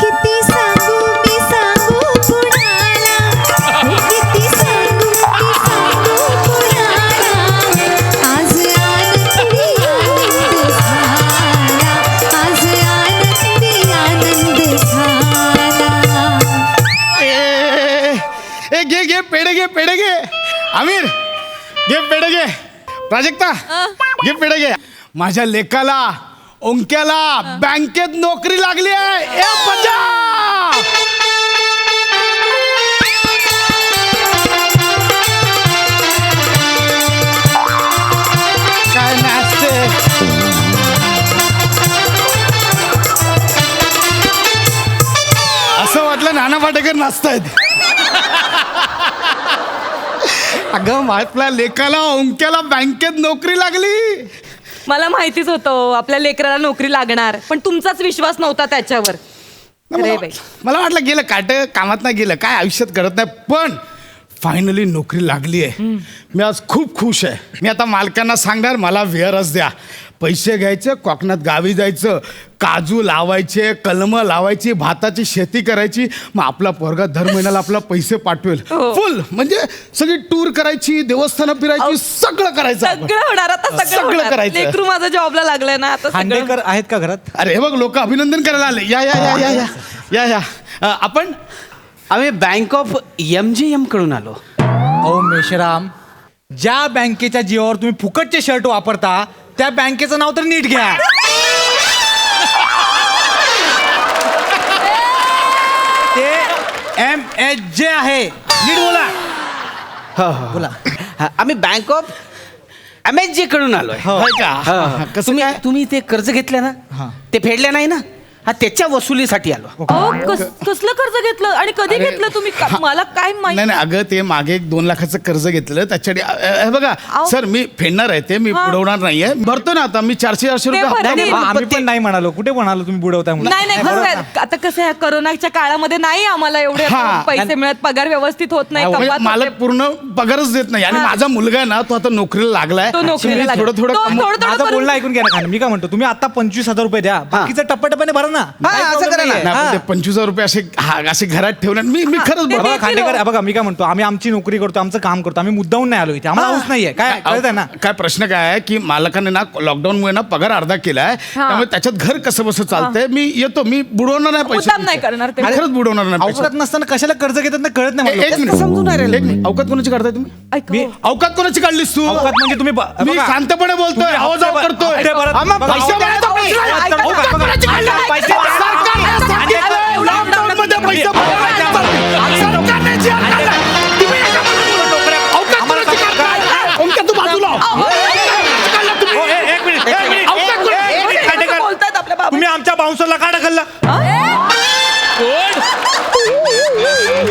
किती सांगू मी सांगू कुणाला, किती सांगू मी सांगू कुणाला, आज आनंदी आनंद झाला, आज आनंदी आनंद झाला. ए घे घे पेढे घे पेढे घे. आमिर घे पेढे घे. प्राजक्ता घे पेढे घे. माझ्या लेकाला ओंक्याला बँकेत नोकरी लागली आहे. ए मजा. काय नाचते. असं वाटलं नाना पाटेकर नाचतायत. अगं आपल्या लेकाला ओंक्याला बँकेत नोकरी लागली. मला माहितीच होतं आपल्या लेकराला नोकरी लागणार, पण तुमचाच विश्वास नव्हता त्याच्यावर. अरे बाई. मला वाटलं गेलं काट कामात नाही गेलं काय आयुष्यात करत नाही, पण फायनली नोकरी लागली आहे. मी आज खूप खुश आहे. मी आता मालकांना सांगणार मला व्हेअरच द्या. पैसे घ्यायचे, कोकणात गावी जायचं, काजू लावायचे, कलमं लावायची, भाताची शेती करायची. मग आपला पोरगा दर महिन्याला आपला पैसे पाठवेल. हो. फुल म्हणजे सगळी टूर करायची, देवस्थानं फिरायची, सगळं करायचं आपण. सगळं होणार आता, सगळं सगळं होणार. करायचं. लेकरू माझा जॉबला लागलाय ना आता. सगळं. खांडेकर आहेत का घरात? अरे हे बघ लोक अभिनंदन करायला आले. या या या या या या या आपण आम्ही बँक ऑफ MGM कडून आलो. अहो मेश्राम, ज्या बँकेच्या जीवावर तुम्ही फुकटचे शर्ट वापरता त्या बँकेचं नाव तर नीट घ्या. ते MHJ आहे. नीट बोला. हो हो बोला. आम्ही बँक ऑफ MHJ कडून आलोय. होय का? कसं काय? तुम्ही ते कर्ज घेतलं हा. ना, ते फेडले नाही ना, हा त्याच्या वसुलीसाठी आलो. अहो, कसलं कर्ज घेतलं आणि कधी घेतलं तुम्ही? मला काय नाही माहिती. नाही अगं ते मागे 2 लाखाचं कर्ज घेतलं त्याच्यासाठी हे बघा अहो. सर मी फेडणार आहे ते मी हा. बुडवणार नाहीये. भरतो ना आता मी 400 ते रुपये भरतील. हप्ता भरतो. आम्ही पण नाही म्हणालो. कुठे म्हणालो तुम्ही बुडवताय म्हणून? नाही नाही खरं आहे. आता कसं आहे कोरोनाच्या काळामध्ये नाही आम्हाला एवढे हा. पैसे मिळत, पगार व्यवस्थित होत नाही. म्हणजे कपात मालक होते. पूर्ण पगारच देत नाही आणि हा. माझा मुलगा आहे ना तो आता नोकरीला लागलाय. तो नोकरीला मी लागला. थोडं थोडं तो कमव- थोडं- माझं करून- बोलणं ऐकून घ्या ना खान. मी काय म्हणतो, तुम्ही आता 25,000 रुपये द्या, बाकीचं टप्प्याटप्प्याने भरा ना. काही असं problem करा ना. नाहीये. नाही, पण हा. ते 25,000 रुपये असे घरात ठेवणार मी खरंच ते- बघा. बघा देतील खांडेकर, हो. बघा मी काय म्हणतो, आम्ही आमची नोकरी करतो, आमचं काम करतो, आम्ही मुद्दाहून नाही आलो इथे. आम्हाला हाऊस नाहीये. काय कळत आहे ना? काय प्रश्न काय आहे की मालकाने ना लॉकडाऊन मुळे ना पगार अर्धा केलाय त्यामुळे त्याच्यात घर कसं बसं चालतंय. मी येतो मी बुडवणार नाही पैसे. मुद्दाम नाही करणार ते. मी खरंच बुडवणार नाही पैसे. अवकात नसताना कशाला कर्ज घेतात ना कळत नाही मला. एक मिनिट समजून नाही एक मिनिट अवकात कोणाची काढताय तुम्ही? ऐका मी- हो. अवकात कोणाची काढलीस तू? अवकात म्हणजे तुम्ही मी बघा. शांतपणे बोलतोय तुम्ही आवाज हप्ते- करतोय हप्ते भरत- आम्हा बघा, पैसे अवकात- भरायचा प्रश्न आहे. ऐका- अवकात ऐका- कोणाची काढली? पैसे भरा. सरकार यासाठी आलंय. लॉकडाऊनमध्ये पैसे भरायला. सरकारने जी आणलं. तुम्ही अवकात कोणाची काढताय? ओंकार, तू बाजूला हो. हो, एक मिनिट, एक मिनिट. अवकात कोणाची? एक मिनिट, खांडेकर. बोलतायत आपल्या बाबा. तुम्ही आमच्या बाउन्सरला का ढकललं?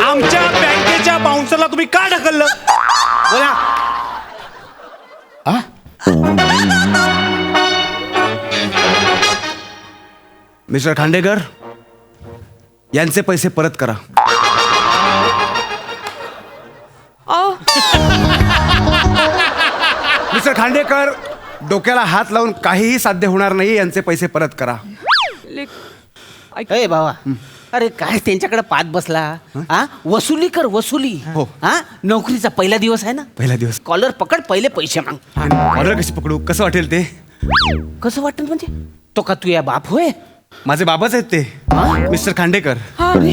आमच्या बँकेच्या बाउन्सरला तुम्ही का ढकललं? बोला. मिस्टर खांडेकर यांचे पैसे परत करा. अहो, मिस्टर खांडेकर डोक्याला हात लावून काहीही साध्य होणार नाही. यांचे पैसे परत करा. ऐका. ए बाबा, अरे काय त्यांच्याकडे पाठ बसला. हा वसुली कर वसुली. हो. हा नोकरीचा पहिला दिवस आहे ना, पहिला दिवस कॉलर पकड, पहिले पैसे माग. ऑर्डर कशी पकडू? कसं वाटेल ते? कसं वाटेल म्हणजे? तो का तू या बाप होय? माझे बाबाच आहेत ते, मिस्टर खांडेकर. हा, अरे.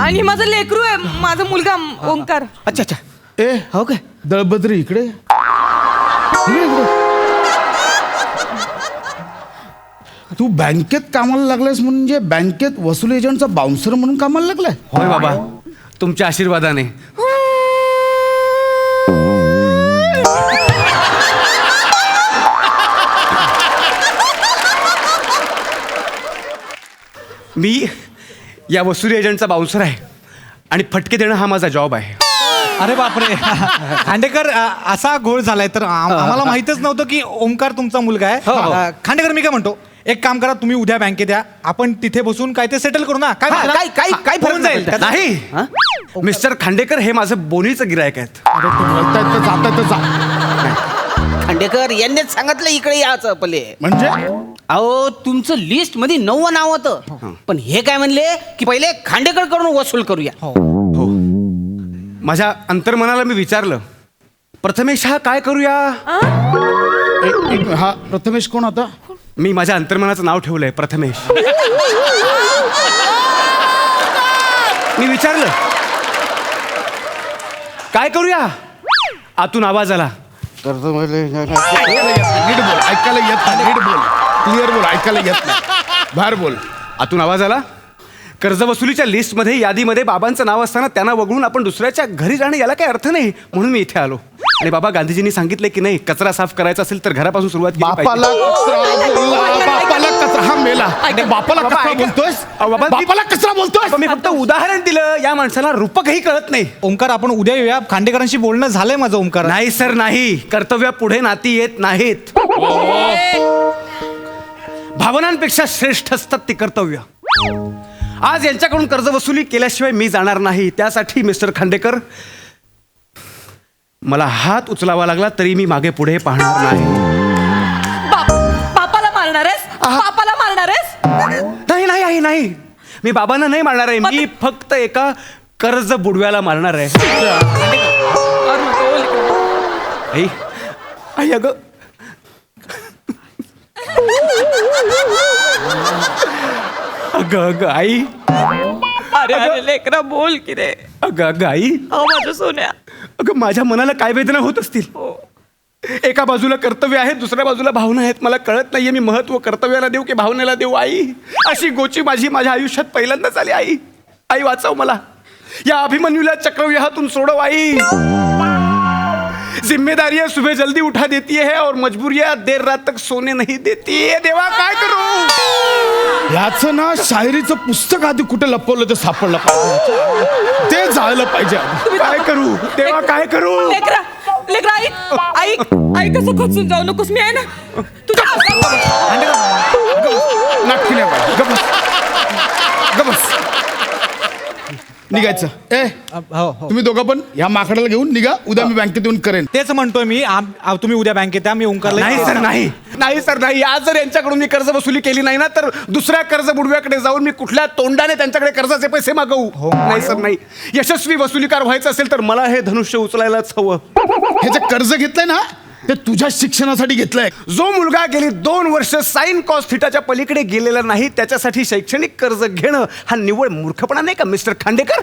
आणि माझं लेकरू आहे, माझा मुलगा ओंकार. अच्छा अच्छा. ए हो काय? दळबद्री इकडे तू बँकेत कामाला लागलायस म्हणजे बँकेत वसुल एजंटचा बाउन्सर म्हणून कामाला लागलाय. होय बाबा, तुमच्या आशीर्वादाने. मी या वसुली एजंटचा बाउन्सर आहे आणि फटके देणं हा माझा जॉब आहे. अरे बापरे. खांडेकर, असा घोळ झालाय तर आम्हाला माहितच नव्हतं की ओंकार तुमचा मुलगा आहे. खांडेकर, मी काय म्हणतो, एक काम करा, तुम्ही उद्या बँकेत या, आपण तिथे बसून काय ते सेटल करू ना. काय हा, म्हणता? काय फरक होऊन जाईल. नाही. नाही, मिस्टर खांडेकर हे माझं बोनीचं गिरायक आहेत. अरे तू बोलताय तर जाताय तर जा. खांडेकर यांनीच सांगितलं इकडे याचं पले. म्हणजे अहो तुमचं लिस्ट मध्ये 9 नाव होतं पण हे काय म्हणले की पहिले खांडेकर कडून वसूल करूया. हो माझ्या अंतर्मनाला मी विचारलं प्रथमेश हा काय करूया. हा प्रथमेश कोण होता. मी माझ्या अंतर्मनाचं नाव ठेवलंय प्रथमेश. मी विचारलं काय करूया. आतून आवाज आला नीट बोल ऐकायला येत नाही. नीट बोल क्लिअर बोल ऐकायला येत नाही. बाहेर बोल. आतून आवाज आला कर्जवसुलीच्या लिस्टमध्ये यादीमध्ये बाबांचं नाव असताना त्यांना वगळून आपण दुसऱ्याच्या घरी जाणं याला काही अर्थ नाही म्हणून मी इथे आलो. आणि बाबा गांधीजींनी सांगितले की नाही कचरा साफ करायचा असेल तर घरापासून सुरुवात केली पाहिजे. बापाला कचरा बोलला, बापाला कचरा हा मेला. बापाला बाबा, कचरा ऐका. बोलतोयस. बाबा, बापाला कचरा बोलतोयस. मी फक्त उदाहरण दिलं या माणसाला रूपकही कळत नाही. ओंकार आपण उद्या येऊया. खांडेकरांशी बोलणं झालंय माझं ओंकार. नाही सर नाही कर्तव्या पुढे नाती येत नाहीत. भावनांपेक्षा श्रेष्ठ असतात ती कर्तव्य. आज यांच्याकडून कर्ज वसुली केल्याशिवाय मी जाणार नाही. त्यासाठी मिस्टर खांडेकर मला हात उचलावा लागला तरी मी मागे पुढे पाहणार नाही. बापाला मारणार आहेस. बापाला मारणार आहेस. नाही नाही आई नाही मी बाबांना नाही मारणार आहे. मी फक्त एका कर्ज बुडव्याला मारणार आहे. आई आई अगं अगं अगं आई अरे लेकरा बोल की रे. अगं अगं आई माझं सोन्या. अगं माझ्या मनाला काय वेदना होत असतील. एका बाजूला कर्तव्य आहे दुसऱ्या बाजूला भावना आहेत. मला कळत नाहीये मी महत्व कर्तव्याला देऊ की भावनेला देऊ. आई अशी गोची माझ्या आयुष्यात पहिल्यांदाच आली. आई आई वाचव मला या अभिमन्यूला चक्रव्यूहातून सोडव. आई जिम्मेदारियां सुबह जल्दी उठा देती है और मजबूरियां देर रात तक सोने नहीं देती है. देवा काय करू. याचं ना शायरीचं पुस्तक आधी कुठे लपवलं ते सापडलं पाहिजे. ते जायला पाहिजे. काय करू देवा काय करू. लेकरा लेकरा ऐक कसं खचून जाऊ नकोस. मी आहे ना तुझ्या नाटकी नाही पाहिजे. गबस निघायचं. हो हो तुम्ही दोघं पण या माकडाला घेऊन निघा. उद्या मी बँकेत येऊन करेन. तेच म्हणतोय मी. तुम्ही उद्या बँकेत या. मी ओंकारला नाही सर नाही नाही सर नाही. आज जर यांच्याकडून मी कर्ज वसुली केली नाही ना तर दुसऱ्या कर्ज बुडव्याकडे जाऊन मी कुठल्या तोंडाने त्यांच्याकडे कर्जाचे पैसे मागवू. नाही सर नाही. यशस्वी वसुलीकार व्हायचं असेल तर मला हे धनुष्य उचलायलाच हवं. हे जे कर्ज घेतलंय ना ते तुझ्या शिक्षणासाठी घेतलंय. जो मुलगा गेली 2 वर्ष साइन कॉस थिटाच्या पलीकडे गेलेला नाही त्याच्यासाठी शैक्षणिक कर्ज घेणं हा निव्वळ मूर्खपणा नाही का मिस्टर खांडेकर.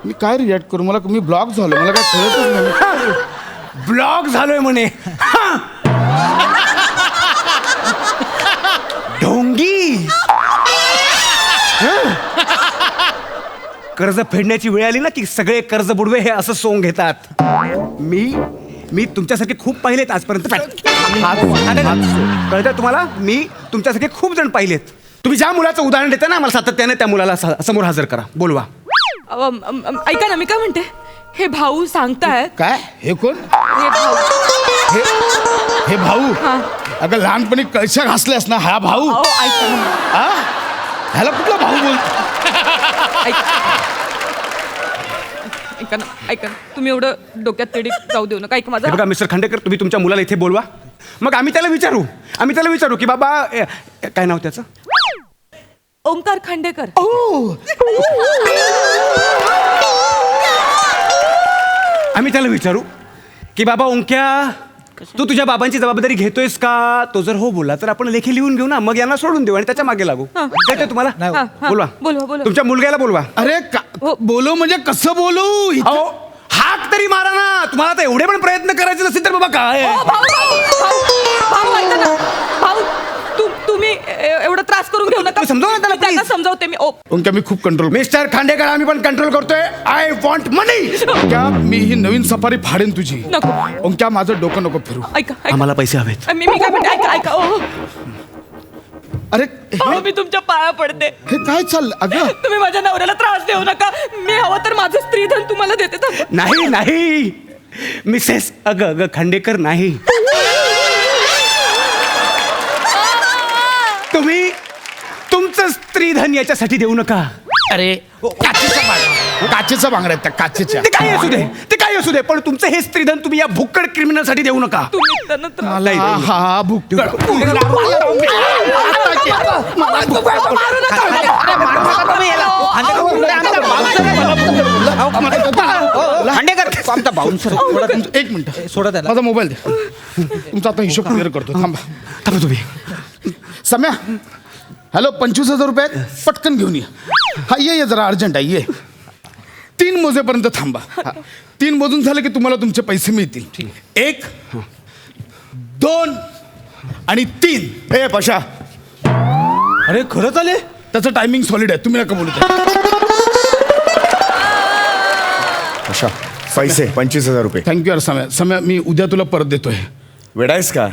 मी काय रिॲक्ट करू. मला मी ब्लॉक झालो. मला काय कळतच नाही. ब्लॉक झालोय म्हणे. ढोंगी. कर्ज फेडण्याची वेळ आली ना की सगळे कर्ज बुडवे हे असं सोंग घेतात. मी तुमच्यासारखे खूप पाहिलेत आजपर्यंत. कळतंय तुम्हाला. मी तुमच्यासारखे खूप जण पाहिलेत. तुम्ही ज्या मुलाचं उदाहरण देता ना मला सातत्याने त्या मुलाला समोर हजर करा. बोलवा. ऐका ना मी काय म्हणते. हे भाऊ सांगताय. काय हे कोण. हे भाऊ हे भाऊ. अगं लहानपणी कळशा घासल्यास ना हा भाऊ. अहो, ऐका ना. हा ह्याला कुठला भाऊ बोल. ऐका ना तुम्ही एवढं डोक्यात तेडी जाऊ देऊ नका. ऐका हे बघा माझं. मिस्टर खांडेकर तुम्ही तुमच्या मुलाला इथे बोलवा. मग आम्ही त्याला विचारू की बाबा काय नाव त्याचं. ओंकार खांडेकर. आम्ही त्याला विचारू की बाबा ओंक्या तू तुझ्या बाबांची जबाबदारी घेतोयस का. तो जर हो बोलला तर आपण लेखी लिहून घेऊ ना. मग यांना सोडून देऊ आणि त्याच्या मागे लागू. कळतंय तुम्हाला. बोलवा. बोलवा. तुमच्या मुलग्याला बोलवा. अरे बोलू म्हणजे कसं बोलू. अहो हाक तरी मारा ना. तुम्हाला तर एवढे पण प्रयत्न करायचे नसतील तर बाबा काय. भाऊ ऐका ना. भाऊ तुम्ही एवढा त्रास करून घेऊ नका. तुम्ही समजावा ना त्याला, मी त्यांना please. समजावते मी. ओंक्या मी खूप कंट्रोल. मिस्टर खांडेकर आम्ही पण कंट्रोल करतोय. I want money. ओंक्या मी ही नवीन सफारी फाडेन तुझी. नको. ओंक्या माझं डोकं नको फिरू. ऐका आम्हाला पैसे हवेत. मी काय म्हणते. ऐका अरे मी तुमच्या पाया पडते. हे काय चाललं. अगं तुम्ही माझ्या नवऱ्याला त्रास देऊ नका. मी हवं तर माझं स्त्रीधन तुम्हाला देते. नाही मिसेस अगं खांडेकर नाही. तुम्ही तुमचं स्त्रीधन याच्यासाठी देऊ नका. अरे काचेचा बांगड्या. त्या काचेच्या. ते काही असू दे असू दे, पण तुमचं हे स्त्रीधन तुम्ही या भुक्कड क्रिमिनलसाठी देऊ नका. तुम्ही त्यांना त्रास- मला हा हा भुक्कड खांडेकर तो आमचा बाउन्सर एक मिनिट सोडा त्याला. माझा मोबाईल द्या. तुमचा आता हिशोब क्लिअर करतो. थांबा तुम्ही. सम्या हॅलो, 25,000 रुपये पटकन घेऊन ये. हा ये जरा अर्जंट आहे. ये 3 मोजेपर्यंत थांबा. 3 मोजून झाले की तुम्हाला तुमचे पैसे मिळतील. 1 2 आणि 3. हे पशा, अरे खरंच आले. त्याचं टायमिंग सॉलिड आहे, तुम्ही नका बोलू ते. अशा पैसे 25,000 रुपये. थँक्यू यार सम्या. सम्या मी उद्या तुला परत देतोय. वेडायस का?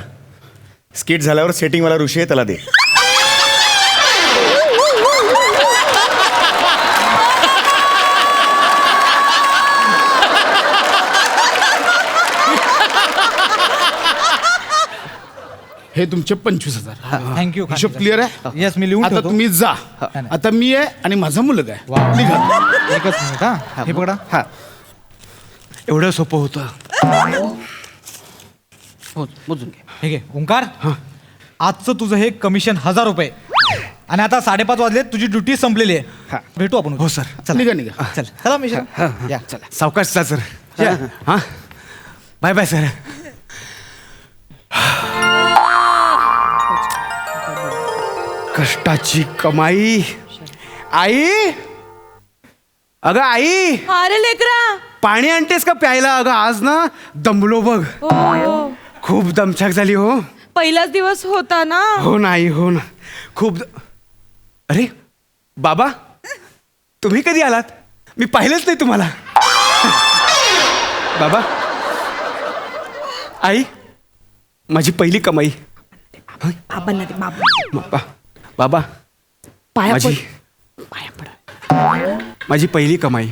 स्किट झाल्यावर सेटिंगवाला ऋषी आहे, त्याला दे. हे तुमचे 25,000. थँक्यू. हिशोब क्लिअर आहे. येस, मी लिहून आता ठेवतो. तुम्ही जा. आता मी आहे आणि माझा मुलगा आहे. निघा. एकच मिनिट हा. हे पकडा. हा, एवढं सोपं होतं. मोजून घे. हे घे ओंकार. आजचं तुझं हे कमिशन 1,000 रुपये. आणि आता 5:30 वाजले, तुझी ड्युटी संपलेली आहे. भेटू आपण. हो सर. निघा निघा. चल चला मिश्रा. या चला. सावकाश जा सर. हा, बाय बाय सर. कष्टाची कमाई. आई, अगं आई, अरे लेकरा पाणी आणतेस का प्यायला? अगं आज ना दमलो बघ. हो खूप दमछाक झाली हो. पहिलाच दिवस होता ना. हो नाही, हो ना, खूप अरे बाबा, तुम्ही कधी आलात? मी पाहिलंच नाही तुम्हाला. बाबा, आई, माझी पहिली कमाई. बाबांना दे, बाबा. बाबा, पाया माझी पड. माझी पहिली कमाई.